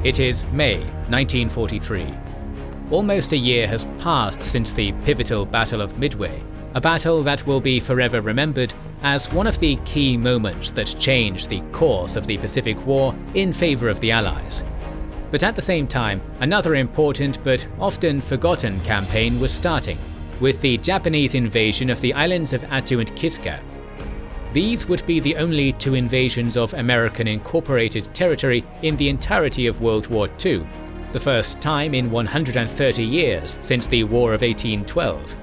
It is May 1943. Almost a year has passed since the pivotal Battle of Midway, a battle that will be forever remembered as one of the key moments that changed the course of the Pacific War in favour of the Allies. But at the same time, another important but often forgotten campaign was starting, with the Japanese invasion of the islands of Attu and Kiska. These would be the only two invasions of American incorporated territory in the entirety of World War II, the first time in 130 years since the War of 1812.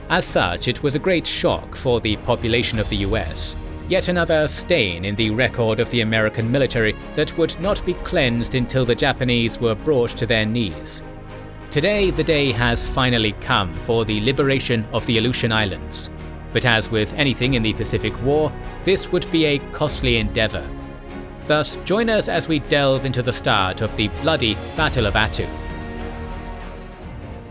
As such, it was a great shock for the population of the US, yet another stain in the record of the American military that would not be cleansed until the Japanese were brought to their knees. Today, the day has finally come for the liberation of the Aleutian Islands. But as with anything in the Pacific War, this would be a costly endeavour. Thus, join us as we delve into the start of the bloody Battle of Attu.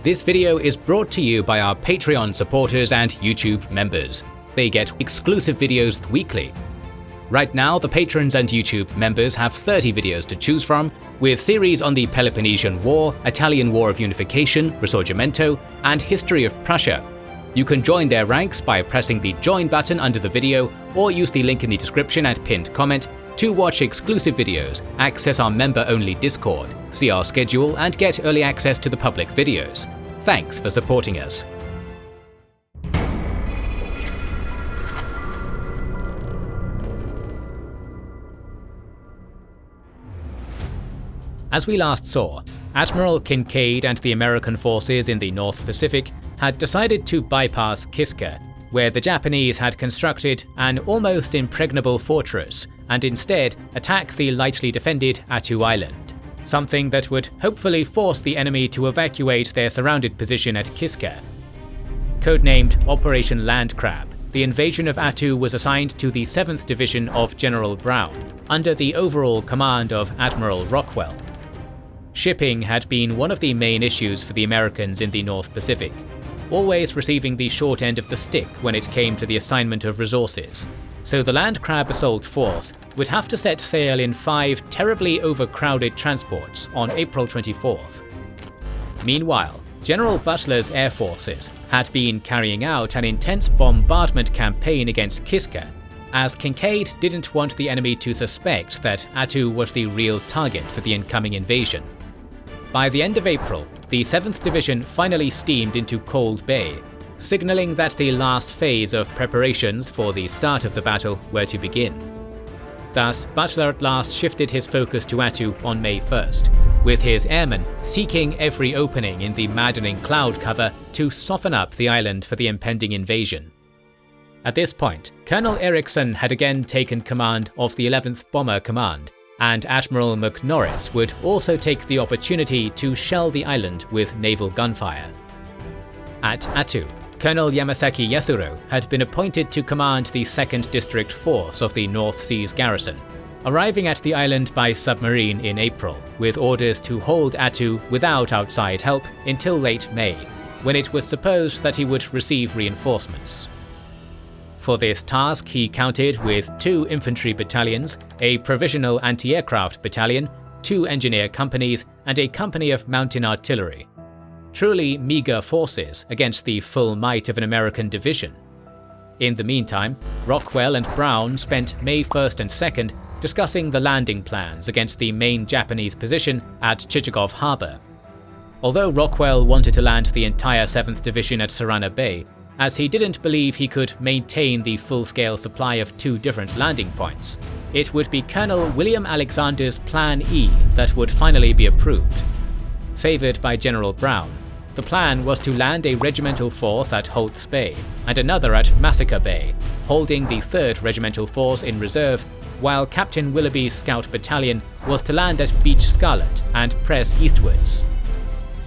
This video is brought to you by our Patreon supporters and YouTube members. They get exclusive videos weekly. Right now, the patrons and YouTube members have 30 videos to choose from, with series on the Peloponnesian War, Italian War of Unification, Risorgimento, and History of Prussia. You can join their ranks by pressing the join button under the video or use the link in the description and pinned comment to watch exclusive videos, access our member-only Discord, see our schedule and get early access to the public videos. Thanks for supporting us. As we last saw, Admiral Kinkaid and the American forces in the North Pacific had decided to bypass Kiska, where the Japanese had constructed an almost impregnable fortress, and instead attack the lightly defended Attu Island, something that would hopefully force the enemy to evacuate their surrounded position at Kiska. Codenamed Operation Landcrab, the invasion of Attu was assigned to the 7th Division of General Brown, under the overall command of Admiral Rockwell. Shipping had been one of the main issues for the Americans in the North Pacific, always receiving the short end of the stick when it came to the assignment of resources, so the Landcrab Assault Force would have to set sail in 5 terribly overcrowded transports on April 24th. Meanwhile, General Butler's air forces had been carrying out an intense bombardment campaign against Kiska, as Kinkaid didn't want the enemy to suspect that Attu was the real target for the incoming invasion. By the end of April, the 7th Division finally steamed into Cold Bay, signalling that the last phase of preparations for the start of the battle were to begin. Thus, Butler at last shifted his focus to Attu on May 1st, with his airmen seeking every opening in the maddening cloud cover to soften up the island for the impending invasion. At this point, Colonel Erickson had again taken command of the 11th Bomber Command, and Admiral McNorris would also take the opportunity to shell the island with naval gunfire. At Attu, Colonel Yamasaki Yasuro had been appointed to command the 2nd District Force of the North Seas Garrison, arriving at the island by submarine in April, with orders to hold Attu without outside help until late May, when it was supposed that he would receive reinforcements. For this task, he counted with 2 infantry battalions, a provisional anti-aircraft battalion, 2 engineer companies, and a company of mountain artillery. Truly meagre forces against the full might of an American division. In the meantime, Rockwell and Brown spent May 1st and 2nd discussing the landing plans against the main Japanese position at Chichagof Harbor. Although Rockwell wanted to land the entire 7th Division at Surana Bay, as he didn't believe he could maintain the full-scale supply of 2 different landing points, it would be Colonel William Alexander's Plan E that would finally be approved. Favoured by General Brown, the plan was to land a regimental force at Holt's Bay and another at Massacre Bay, holding the 3rd Regimental Force in reserve, while Captain Willoughby's Scout Battalion was to land at Beach Scarlet and press eastwards.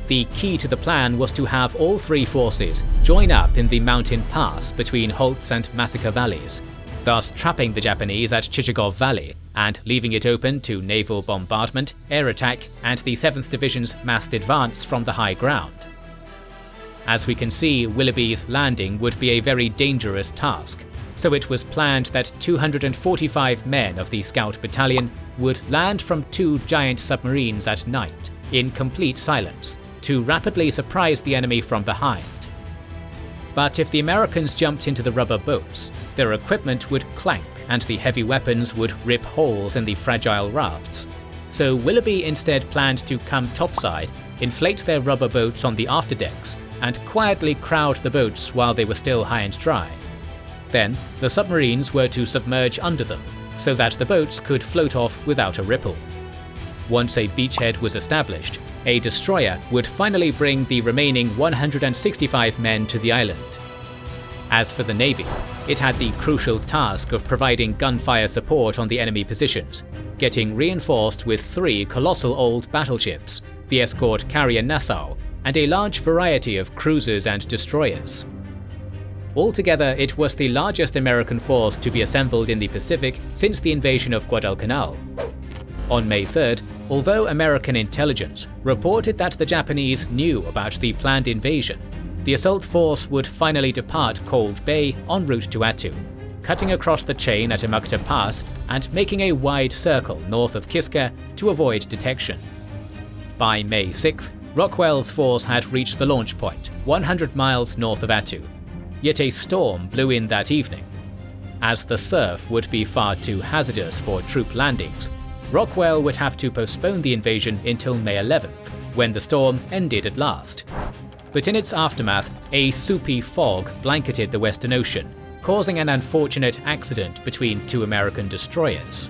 The key to the plan was to have all 3 forces join up in the mountain pass between Holt's and Massacre valleys, thus trapping the Japanese at Chichagov Valley and leaving it open to naval bombardment, air attack, and the 7th Division's massed advance from the high ground. As we can see, Willoughby's landing would be a very dangerous task, so it was planned that 245 men of the Scout Battalion would land from 2 giant submarines at night, in complete silence, to rapidly surprise the enemy from behind. But if the Americans jumped into the rubber boats, their equipment would clank and the heavy weapons would rip holes in the fragile rafts. So Willoughby instead planned to come topside, inflate their rubber boats on the afterdecks, and quietly crowd the boats while they were still high and dry. Then, the submarines were to submerge under them, so that the boats could float off without a ripple. Once a beachhead was established, a destroyer would finally bring the remaining 165 men to the island. As for the Navy, it had the crucial task of providing gunfire support on the enemy positions, getting reinforced with 3 colossal old battleships, the escort carrier Nassau, and a large variety of cruisers and destroyers. Altogether, it was the largest American force to be assembled in the Pacific since the invasion of Guadalcanal. On May 3rd, although American intelligence reported that the Japanese knew about the planned invasion, the assault force would finally depart Cold Bay en route to Attu, cutting across the chain at Sumatra Pass and making a wide circle north of Kiska to avoid detection. By May 6th, Rockwell's force had reached the launch point, 100 miles north of Attu. Yet a storm blew in that evening. As the surf would be far too hazardous for troop landings, Rockwell would have to postpone the invasion until May 11th, when the storm ended at last. But in its aftermath, a soupy fog blanketed the Western Ocean, causing an unfortunate accident between 2 American destroyers.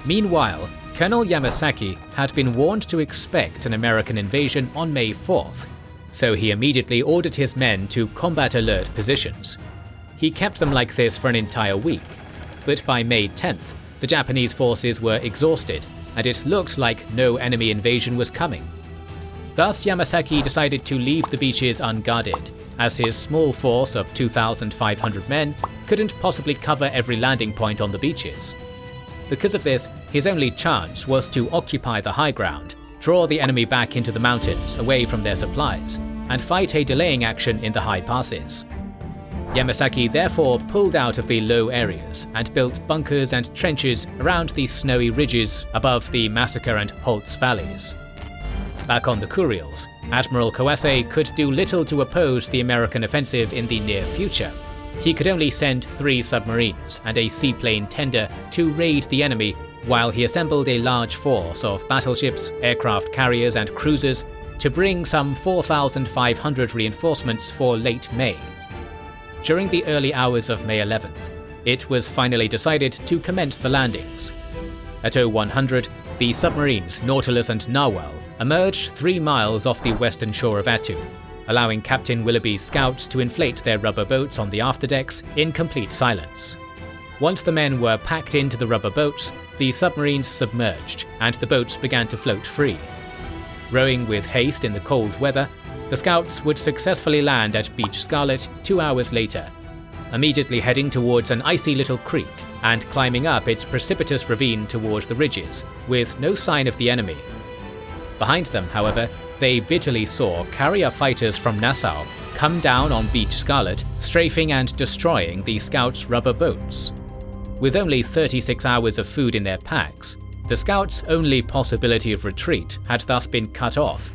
Meanwhile, Colonel Yamasaki had been warned to expect an American invasion on May 4th, so he immediately ordered his men to combat alert positions. He kept them like this for an entire week, but by May 10th, the Japanese forces were exhausted, and it looked like no enemy invasion was coming. Thus, Yamasaki decided to leave the beaches unguarded, as his small force of 2,500 men couldn't possibly cover every landing point on the beaches. Because of this, his only chance was to occupy the high ground, draw the enemy back into the mountains away from their supplies, and fight a delaying action in the high passes. Yamasaki therefore pulled out of the low areas and built bunkers and trenches around the snowy ridges above the Massacre and Holtz valleys. Back on the Kuriles, Admiral Kawase could do little to oppose the American offensive in the near future. He could only send 3 submarines and a seaplane tender to raid the enemy, while he assembled a large force of battleships, aircraft carriers and cruisers to bring some 4,500 reinforcements for late May. During the early hours of May 11th, it was finally decided to commence the landings. At 0100, the submarines Nautilus and Narwhal emerged 3 miles off the western shore of Attu, allowing Captain Willoughby's scouts to inflate their rubber boats on the afterdecks in complete silence. Once the men were packed into the rubber boats, the submarines submerged, and the boats began to float free. Rowing with haste in the cold weather, the scouts would successfully land at Beach Scarlet 2 hours later, immediately heading towards an icy little creek and climbing up its precipitous ravine towards the ridges, with no sign of the enemy. Behind them, however, they bitterly saw carrier fighters from Nassau come down on Beach Scarlet, strafing and destroying the scouts' rubber boats. With only 36 hours of food in their packs, the scouts' only possibility of retreat had thus been cut off.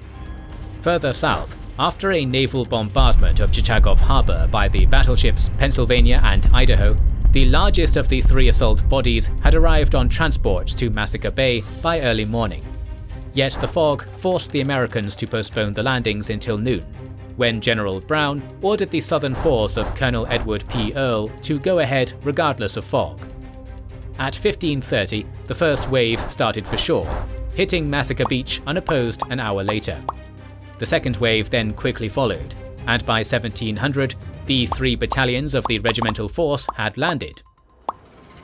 Further south, after a naval bombardment of Chichagov Harbor by the battleships Pennsylvania and Idaho, the largest of the 3 assault bodies had arrived on transport to Massacre Bay by early morning. Yet the fog forced the Americans to postpone the landings until noon, when General Brown ordered the southern force of Colonel Edward P. Earle to go ahead regardless of fog. At 15:30, the first wave started for shore, hitting Massacre Beach unopposed an hour later. The second wave then quickly followed, and by 1700, the 3 battalions of the regimental force had landed.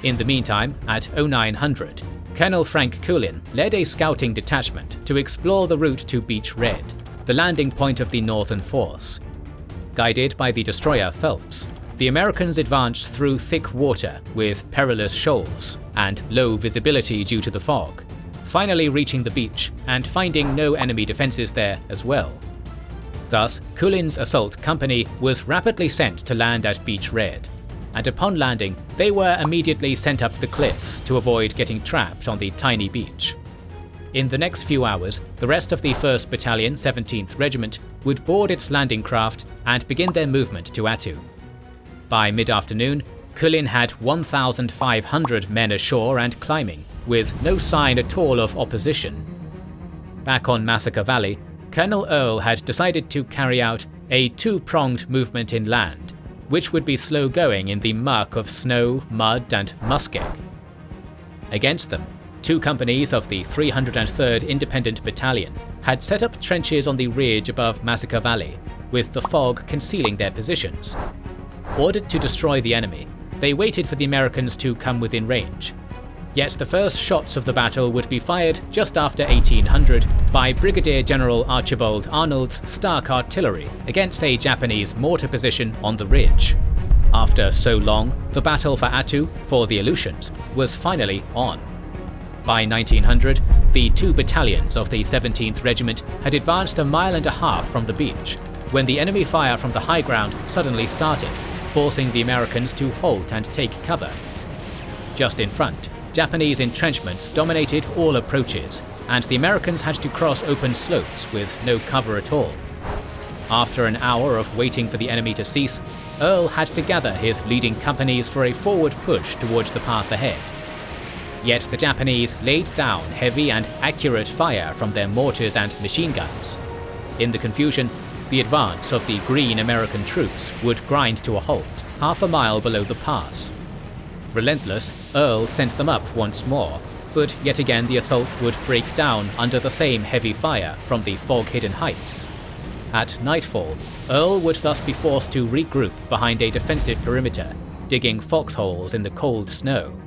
In the meantime, at 0900, Colonel Frank Coolin led a scouting detachment to explore the route to Beach Red, the landing point of the northern force. Guided by the destroyer Phelps, the Americans advanced through thick water with perilous shoals and low visibility due to the fog, finally reaching the beach and finding no enemy defences there as well. Thus, Coolin's assault company was rapidly sent to land at Beach Red, and upon landing, they were immediately sent up the cliffs to avoid getting trapped on the tiny beach. In the next few hours, the rest of the 1st Battalion 17th Regiment would board its landing craft and begin their movement to Attu. By mid-afternoon, Kulin had 1,500 men ashore and climbing, with no sign at all of opposition. Back on Massacre Valley, Colonel Earle had decided to carry out a two-pronged movement inland, which would be slow-going in the muck of snow, mud, and muskeg. Against them, 2 companies of the 303rd Independent Battalion had set up trenches on the ridge above Massacre Valley, with the fog concealing their positions. Ordered to destroy the enemy, they waited for the Americans to come within range. Yet the first shots of the battle would be fired just after 1800 by Brigadier General Archibald Arnold's Stark Artillery against a Japanese mortar position on the ridge. After so long, the battle for Attu, for the Aleutians, was finally on. By 1900, the 2 battalions of the 17th Regiment had advanced a mile and a half from the beach, when the enemy fire from the high ground suddenly started, forcing the Americans to halt and take cover. Just in front, Japanese entrenchments dominated all approaches, and the Americans had to cross open slopes with no cover at all. After an hour of waiting for the enemy to cease, Earle had to gather his leading companies for a forward push towards the pass ahead. Yet the Japanese laid down heavy and accurate fire from their mortars and machine guns. In the confusion, the advance of the green American troops would grind to a halt, half a mile below the pass. Relentless, Earle sent them up once more, but yet again the assault would break down under the same heavy fire from the fog-hidden heights. At nightfall, Earle would thus be forced to regroup behind a defensive perimeter, digging foxholes in the cold snow.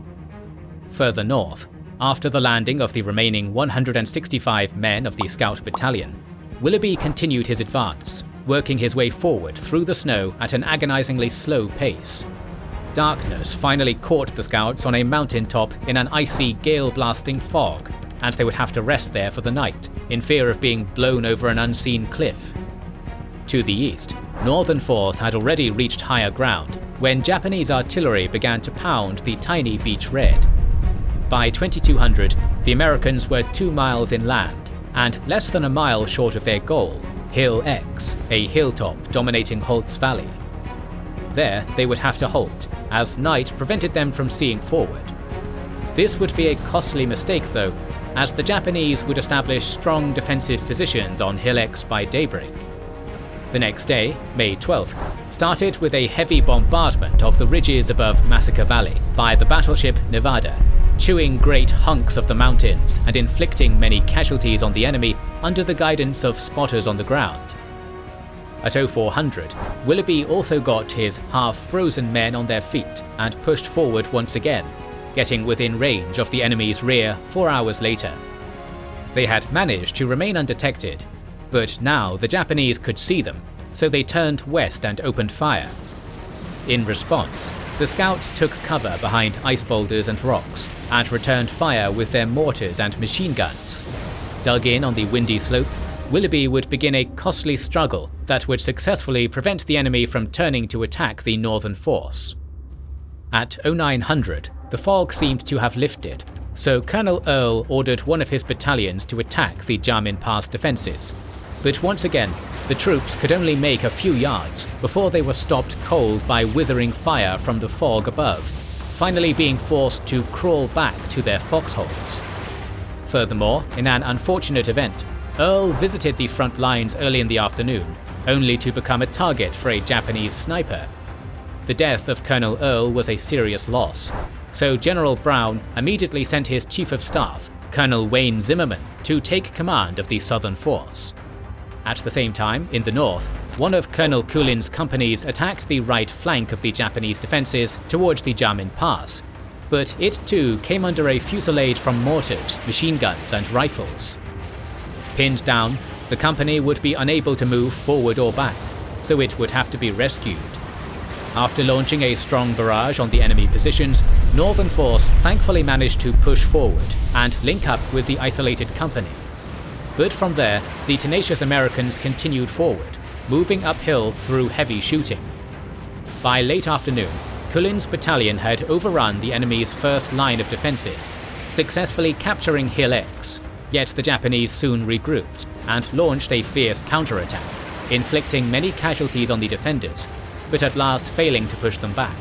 Further north, after the landing of the remaining 165 men of the Scout Battalion, Willoughby continued his advance, working his way forward through the snow at an agonizingly slow pace. Darkness finally caught the Scouts on a mountain top in an icy, gale-blasting fog, and they would have to rest there for the night, in fear of being blown over an unseen cliff. To the east, Northern Force had already reached higher ground when Japanese artillery began to pound the tiny beach red. By 2200, the Americans were 2 miles inland, and less than a mile short of their goal, Hill X, a hilltop dominating Holt's Valley. There they would have to halt, as night prevented them from seeing forward. This would be a costly mistake though, as the Japanese would establish strong defensive positions on Hill X by daybreak. The next day, May 12th, started with a heavy bombardment of the ridges above Massacre Valley by the battleship Nevada, chewing great hunks of the mountains and inflicting many casualties on the enemy under the guidance of spotters on the ground. At 0400, Willoughby also got his half-frozen men on their feet and pushed forward once again, getting within range of the enemy's rear 4 hours later. They had managed to remain undetected, but now the Japanese could see them, so they turned west and opened fire. In response, the Scouts took cover behind ice boulders and rocks, and returned fire with their mortars and machine guns. Dug in on the windy slope, Willoughby would begin a costly struggle that would successfully prevent the enemy from turning to attack the northern force. At 0900, the fog seemed to have lifted, so Colonel Earle ordered one of his battalions to attack the Jamin Pass defences. But once again, the troops could only make a few yards before they were stopped cold by withering fire from the fog above, finally being forced to crawl back to their foxholes. Furthermore, in an unfortunate event, Earle visited the front lines early in the afternoon, only to become a target for a Japanese sniper. The death of Colonel Earle was a serious loss, so General Brown immediately sent his Chief of Staff, Colonel Wayne Zimmerman, to take command of the southern force. At the same time, in the north, one of Colonel Kulin's companies attacked the right flank of the Japanese defences towards the Jamin Pass, but it too came under a fusillade from mortars, machine guns and rifles. Pinned down, the company would be unable to move forward or back, so it would have to be rescued. After launching a strong barrage on the enemy positions, Northern Force thankfully managed to push forward and link up with the isolated company. But from there, the tenacious Americans continued forward, moving uphill through heavy shooting. By late afternoon, Kulin's battalion had overrun the enemy's first line of defences, successfully capturing Hill X, yet the Japanese soon regrouped and launched a fierce counterattack, inflicting many casualties on the defenders, but at last failing to push them back.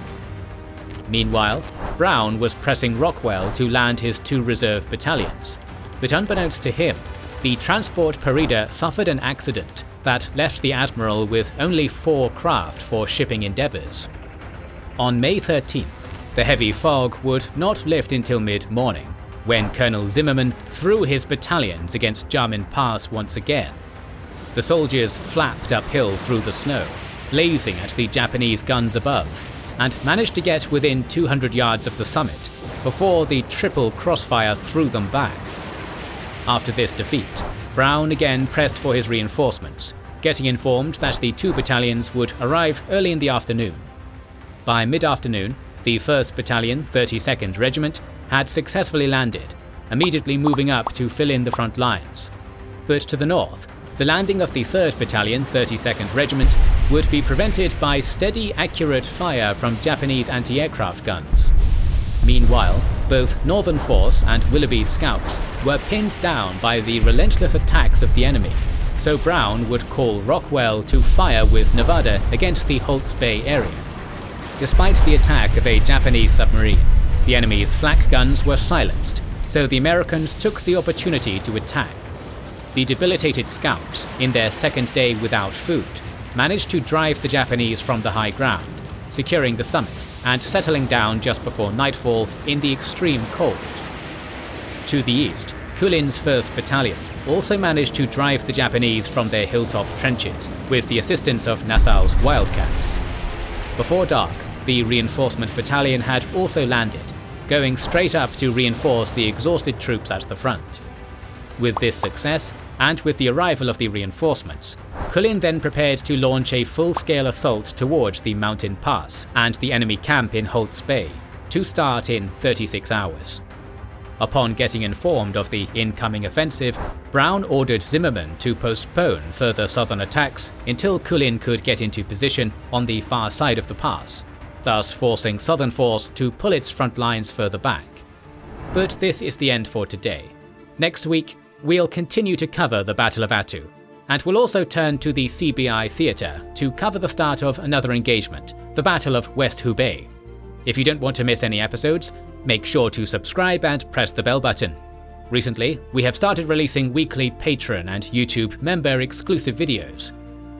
Meanwhile, Brown was pressing Rockwell to land his 2 reserve battalions, but unbeknownst to him, the transport Parida suffered an accident that left the Admiral with only 4 craft for shipping endeavours. On May 13th, the heavy fog would not lift until mid-morning, when Colonel Zimmerman threw his battalions against Jarmin Pass once again. The soldiers flapped uphill through the snow, blazing at the Japanese guns above, and managed to get within 200 yards of the summit before the triple crossfire threw them back. After this defeat, Brown again pressed for his reinforcements, getting informed that the 2 battalions would arrive early in the afternoon. By mid-afternoon, the 1st Battalion, 32nd Regiment, had successfully landed, immediately moving up to fill in the front lines. But to the north, the landing of the 3rd Battalion, 32nd Regiment would be prevented by steady, accurate fire from Japanese anti-aircraft guns. Meanwhile, both Northern Force and Willoughby's scouts were pinned down by the relentless attacks of the enemy, so Brown would call Rockwell to fire with Nevada against the Holtz Bay area. Despite the attack of a Japanese submarine, the enemy's flak guns were silenced, so the Americans took the opportunity to attack. The debilitated scouts, in their 2nd day without food, managed to drive the Japanese from the high ground, securing the summit and settling down just before nightfall in the extreme cold. To the east, Kulin's 1st Battalion also managed to drive the Japanese from their hilltop trenches with the assistance of Nassau's Wildcats. Before dark, the reinforcement battalion had also landed, going straight up to reinforce the exhausted troops at the front. With this success, and with the arrival of the reinforcements, Kulin then prepared to launch a full-scale assault towards the mountain pass and the enemy camp in Holtz Bay, to start in 36 hours. Upon getting informed of the incoming offensive, Brown ordered Zimmerman to postpone further southern attacks until Kulin could get into position on the far side of the pass, thus forcing Southern Force to pull its front lines further back. But this is the end for today. Next week, we'll continue to cover the Battle of Attu, and we'll also turn to the CBI Theatre to cover the start of another engagement, the Battle of West Hubei. If you don't want to miss any episodes, make sure to subscribe and press the bell button. Recently, we have started releasing weekly Patreon and YouTube member exclusive videos.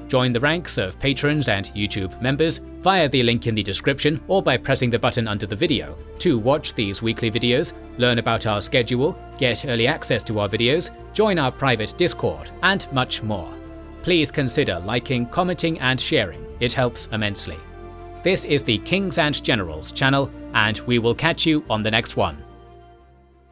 Join the ranks of patrons and YouTube members via the link in the description or by pressing the button under the video to watch these weekly videos, learn about our schedule, get early access to our videos, join our private Discord, and much more. Please consider liking, commenting, and sharing. It helps immensely. This is the Kings and Generals channel, and we will catch you on the next one.